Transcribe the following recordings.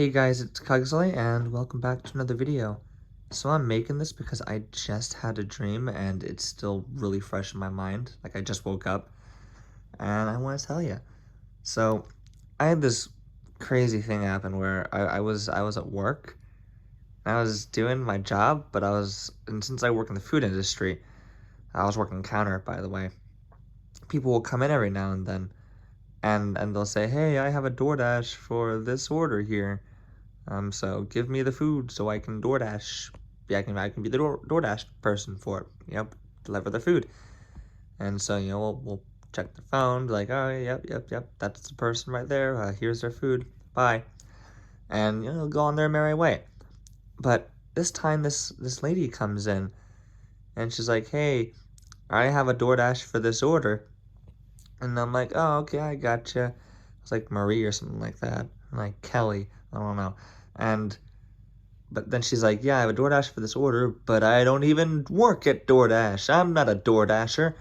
Hey guys, it's Kugsley and welcome back to another video. So I'm making this because I just had a dream and it's still really fresh in my mind. Like I just woke up and I want to tell you. So I had this crazy thing happen where I was at work and I was doing my job, but and since I work in the food industry, I was working counter, by the way. People will come in every now and then and they'll say, "Hey, I have a DoorDash for this order here. So give me the food so I can DoorDash. Yeah, I can be the DoorDash person for it. Deliver the food." And so we'll check the phone, be like, "Oh, yep, that's the person right there. Here's their food. Bye." And go on their merry way. But this time, this lady comes in and she's like, "Hey, I have a DoorDash for this order." And I'm like, "Oh, okay, I gotcha." It's like Marie or something like that, like Kelly. I don't know. And But then she's like, "Yeah, I have a DoorDash for this order, but I don't even work at DoorDash. I'm not a DoorDasher."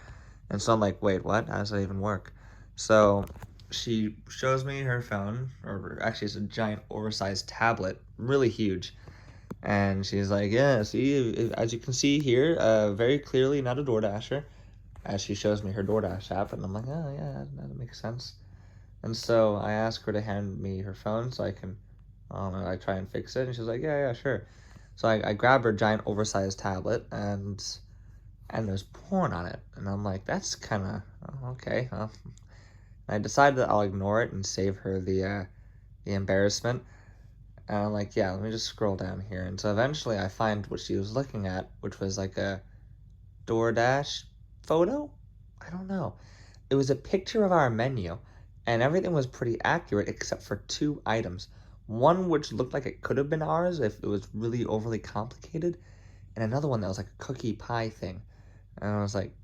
And so I'm like, "Wait, what? How does that even work?" So she shows me her phone, or actually it's a giant oversized tablet, really huge. And she's like, "Yeah, see, as you can see here, very clearly not a DoorDasher," as she shows me her DoorDash app. And I'm like, "Oh, yeah, that makes sense." And so I ask her to hand me her phone so I can I try and fix it, and she's like, "Yeah, sure." So I grab her giant oversized tablet, and there's porn on it, and I'm like, "That's kind of okay." I decided that I'll ignore it and save her the embarrassment. And I'm like, "Yeah, let me just scroll down here." And so eventually, I find what she was looking at, which was like a DoorDash photo. I don't know. It was a picture of our menu, and everything was pretty accurate except for two items. One which looked like it could have been ours if it was really overly complicated, and another one that was like a cookie pie thing. And I was like,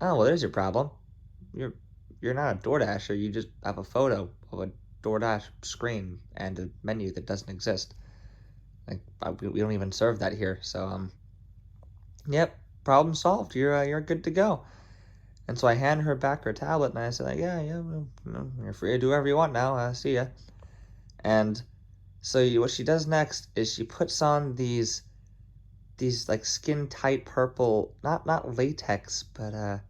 "Oh, well, there's your problem. You're you're not a DoorDasher. You just have a photo of a DoorDash screen and a menu that doesn't exist. Like we don't even serve that here. So yep, problem solved. You're good to go." And so I hand her back her tablet, and I said, like, "Yeah, well, you're free to do whatever you want now. See ya." And so what she does next is she puts on these like skin tight purple, not latex, but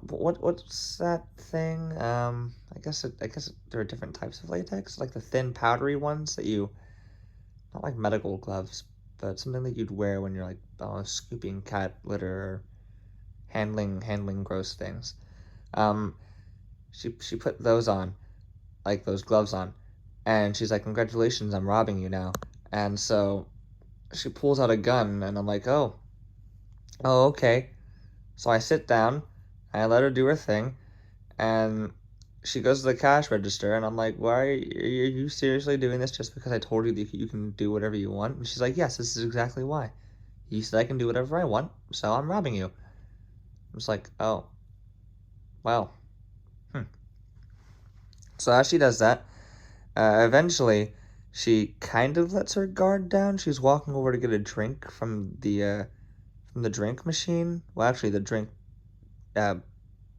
what's that thing? I guess there are different types of latex, like the thin powdery ones that you, not like medical gloves, but something that you'd wear when you're like scooping cat litter or handling gross things. Um, she put those on, like those gloves on, and she's like, "Congratulations, I'm robbing you now." And so she pulls out a gun, and I'm like, "Oh, okay." So I sit down, I let her do her thing, and she goes to the cash register, and I'm like, "Why are you seriously doing this just because I told you that you can do whatever you want?" And she's like, "Yes, this is exactly why. You said I can do whatever I want, so I'm robbing you." I was like, "Oh, well, hmm." So as she does that, eventually, she kind of lets her guard down. She's walking over to get a drink from the drink machine. Well, actually, the drink uh,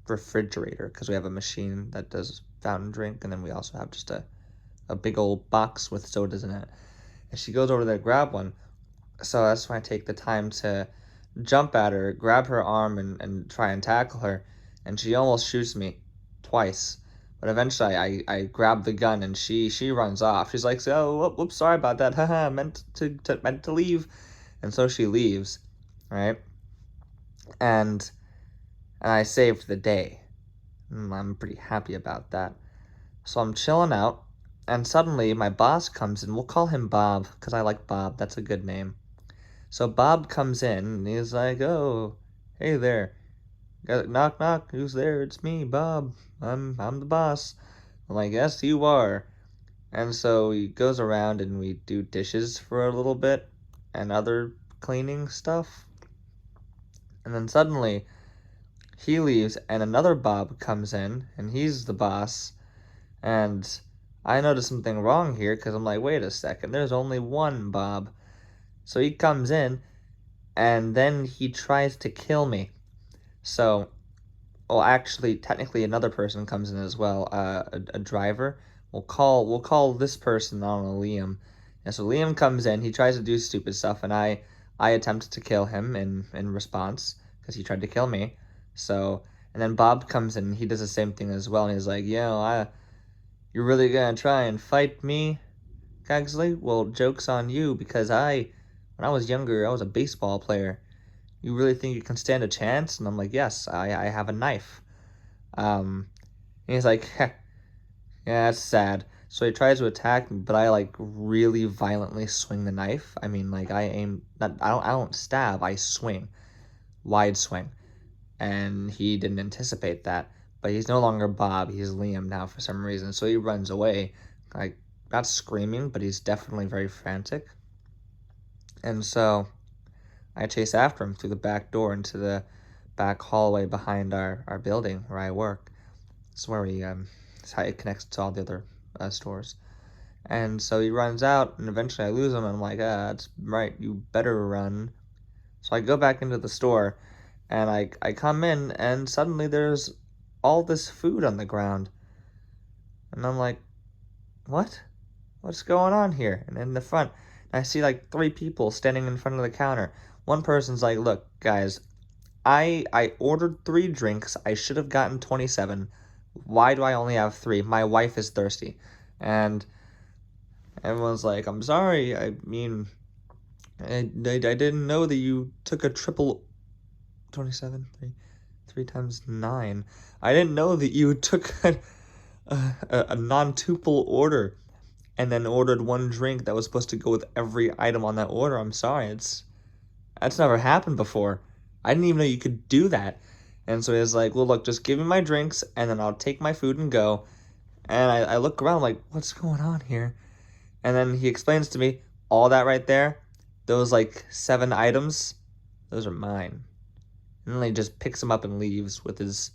refrigerator, because we have a machine that does fountain drink, and then we also have just a big old box with sodas in it. And she goes over there to grab one. So that's when I take the time to jump at her, grab her arm, and try and tackle her. And she almost shoots me twice. But eventually I grab the gun and she runs off. She's like, "Oh, whoops, sorry about that. Haha, meant to leave." And so she leaves, right? And I saved the day. I'm pretty happy about that. So I'm chilling out, and suddenly my boss comes in. We'll call him Bob, because I like Bob. That's a good name. So Bob comes in, and he's like, "Oh, hey there. Knock, knock. Who's there? It's me, Bob. I'm the boss." I'm like, "Yes, you are." And so he goes around and we do dishes for a little bit and other cleaning stuff. And then suddenly he leaves and another Bob comes in and he's the boss. And I notice something wrong here because I'm like, "Wait a second, there's only one Bob." So he comes in and then he tries to kill me. So, well, actually, technically another person comes in as well, a driver, we'll call this person, I don't know, Liam. And so Liam comes in, he tries to do stupid stuff, and I attempt to kill him in response because he tried to kill me. So and then Bob comes in, and he does the same thing as well, and he's like, you're really gonna try and fight me, Kingsley? Well, joke's on you because when I was younger, I was a baseball player. You really think you can stand a chance? And I'm like, yes, I have a knife. And he's like, yeah, that's sad. So he tries to attack me, but I like really violently swing the knife. I mean, like I aim, not, I don't stab, I swing, wide swing. And he didn't anticipate that. But he's no longer Bob, he's Liam now for some reason. So he runs away, like not screaming, but he's definitely very frantic. And so I chase after him through the back door into the back hallway behind our building where I work. It's where it's how it connects to all the other stores. And so he runs out, and eventually I lose him. And I'm like, that's right, you better run. So I go back into the store, and I come in, and suddenly there's all this food on the ground. And I'm like, what? What's going on here? And in the front, I see like 3 people standing in front of the counter. One person's like, look, guys, I ordered 3 drinks. I should have gotten 27. Why do I only have 3? My wife is thirsty. And everyone's like, I'm sorry. I mean, I didn't know that you took a triple 27, 3 times 9. I didn't know that you took a non-tuple order and then ordered 1 drink that was supposed to go with every item on that order. I'm sorry. That's never happened before. I didn't even know you could do that. And so he was like, well, look, just give me my drinks, and then I'll take my food and go. And I look around like, what's going on here? And then he explains to me, all that right there, those like 7 items, those are mine. And then he just picks them up and leaves with his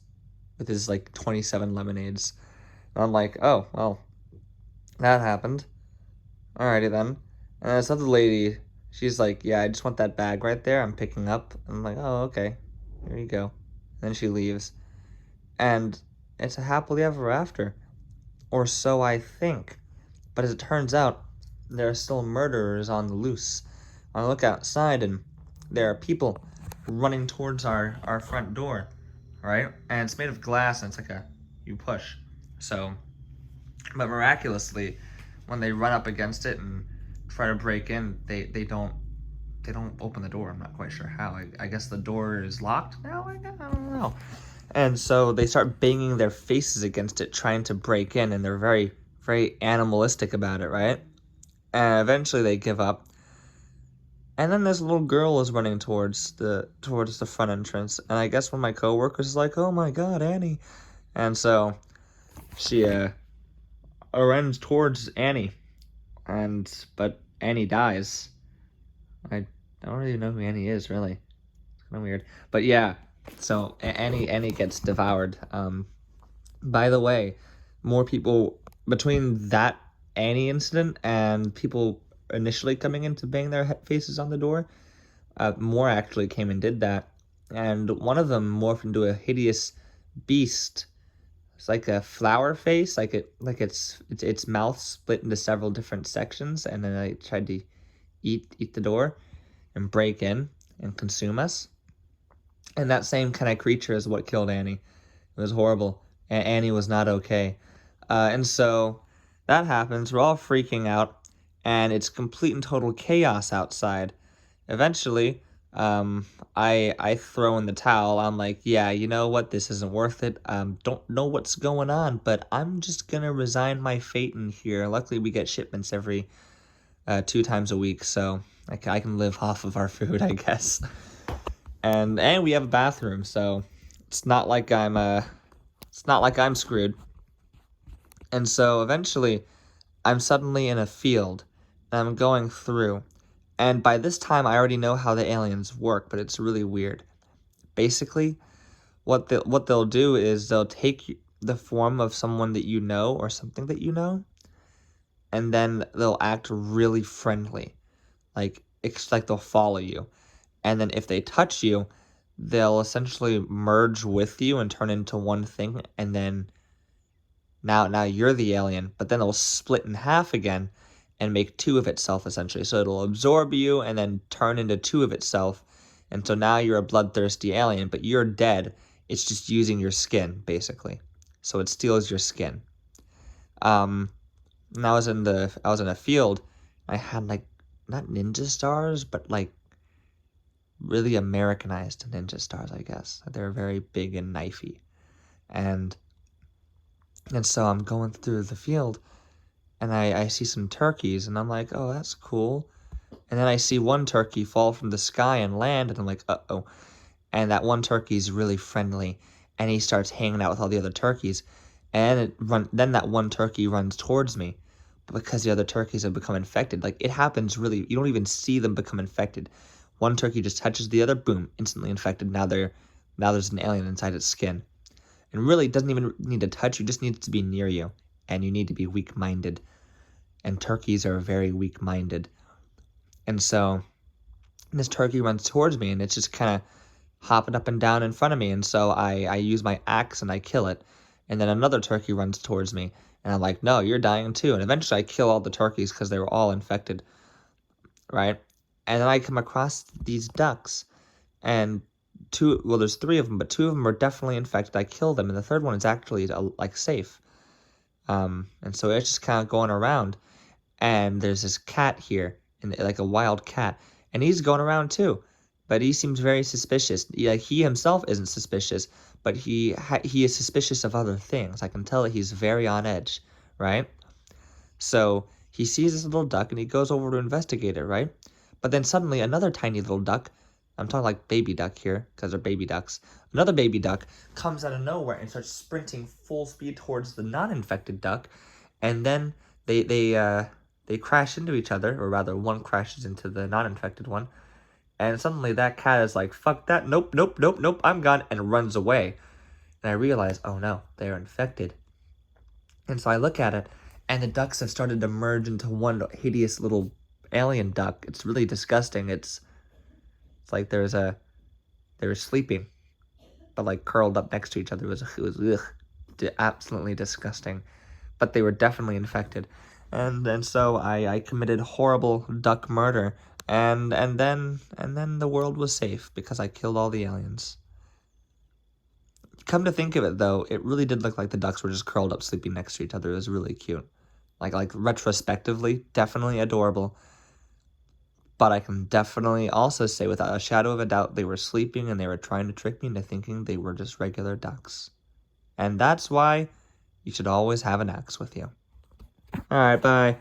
like 27 lemonades. And I'm like, oh, well, that happened. Alrighty then. And this other lady, she's like, yeah, I just want that bag right there. I'm picking up. And I'm like, oh, okay. Here you go. Then she leaves. And it's a happily ever after. Or so I think. But as it turns out, there are still murderers on the loose. I look outside and there are people running towards our front door, right? And it's made of glass and it's like you push. So, but miraculously, when they run up against it and try to break in, they don't open the door. I'm not quite sure how. I guess the door is locked now. I don't know. And so they start banging their faces against it, trying to break in, and they're very, very animalistic about it, right? And eventually they give up. And then this little girl is running towards the front entrance, and I guess one of my coworkers is like, "Oh my God, Annie!" And so she runs towards Annie, but Annie dies. I don't really know who Annie is, really. It's kind of weird. But yeah, so Annie gets devoured. By the way, more people, between that Annie incident and people initially coming in to bang their faces on the door, more actually came and did that. And one of them morphed into a hideous beast. It's like a flower face, its mouth split into several different sections, and then I tried to eat the door and break in and consume us. And that same kind of creature is what killed Annie. It was horrible. Annie was not okay. And so that happens. We're all freaking out, and it's complete and total chaos outside. Eventually, I throw in the towel. I'm like, yeah, you know what? This isn't worth it. Don't know what's going on, but I'm just gonna resign my fate in here. Luckily, we get shipments every 2 times a week, so I can live off of our food, I guess. And we have a bathroom, so it's not like I'm screwed. And so eventually, I'm suddenly in a field, and I'm going through. And by this time, I already know how the aliens work, but it's really weird. Basically, what they'll do is they'll take the form of someone that you know or something that you know, and then they'll act really friendly, like it's like they'll follow you. And then if they touch you, they'll essentially merge with you and turn into one thing, and then Now you're the alien, but then it'll split in half again and make two of itself, essentially. So it'll absorb you and then turn into two of itself. And so now you're a bloodthirsty alien, but you're dead. It's just using your skin, basically. So it steals your skin. And I was in a field. I had like not ninja stars, but like really Americanized ninja stars, I guess. They're very big and knifey. And so I'm going through the field and I see some turkeys and I'm like, oh, that's cool. And then I see one turkey fall from the sky and land and I'm like, uh-oh. And that one turkey's really friendly and he starts hanging out with all the other turkeys. And then that one turkey runs towards me. But because the other turkeys have become infected, like it happens really, you don't even see them become infected. One turkey just touches the other, boom, instantly infected. Now there's an alien inside its skin. And really, it doesn't even need to touch you, just needs to be near you. And you need to be weak-minded. And turkeys are very weak-minded. And so this turkey runs towards me, and it's just kind of hopping up and down in front of me. And so I use my axe and I kill it. And then another turkey runs towards me. And I'm like, no, you're dying too. And eventually I kill all the turkeys because they were all infected, right? And then I come across these ducks. And there's 3 of them, but 2 of them are definitely infected. I kill them, and the third one is actually, like, safe. And so it's just kind of going around. And there's this cat here, like a wild cat. And he's going around too. But he seems very suspicious. He himself isn't suspicious, but he is suspicious of other things. I can tell that he's very on edge, right? So he sees this little duck and he goes over to investigate it, right? But then suddenly another tiny little duck, I'm talking like baby duck here because they're baby ducks, another baby duck comes out of nowhere and starts sprinting full speed towards the non-infected duck, and then they crash into each other, or rather one crashes into the non-infected one. And suddenly that cat is like, fuck that, nope, nope, nope, nope, I'm gone, and runs away. And I realize, oh no, they're infected. And so I look at it, and the ducks have started to merge into one hideous little alien duck. It's really disgusting. It's like they were sleeping, but like curled up next to each other. It was absolutely disgusting. But they were definitely infected. And so I committed horrible duck murder. And then the world was safe because I killed all the aliens. Come to think of it, though, it really did look like the ducks were just curled up sleeping next to each other. It was really cute. Like retrospectively, definitely adorable. But I can definitely also say without a shadow of a doubt they were sleeping and they were trying to trick me into thinking they were just regular ducks. And that's why you should always have an axe with you. Alright, bye.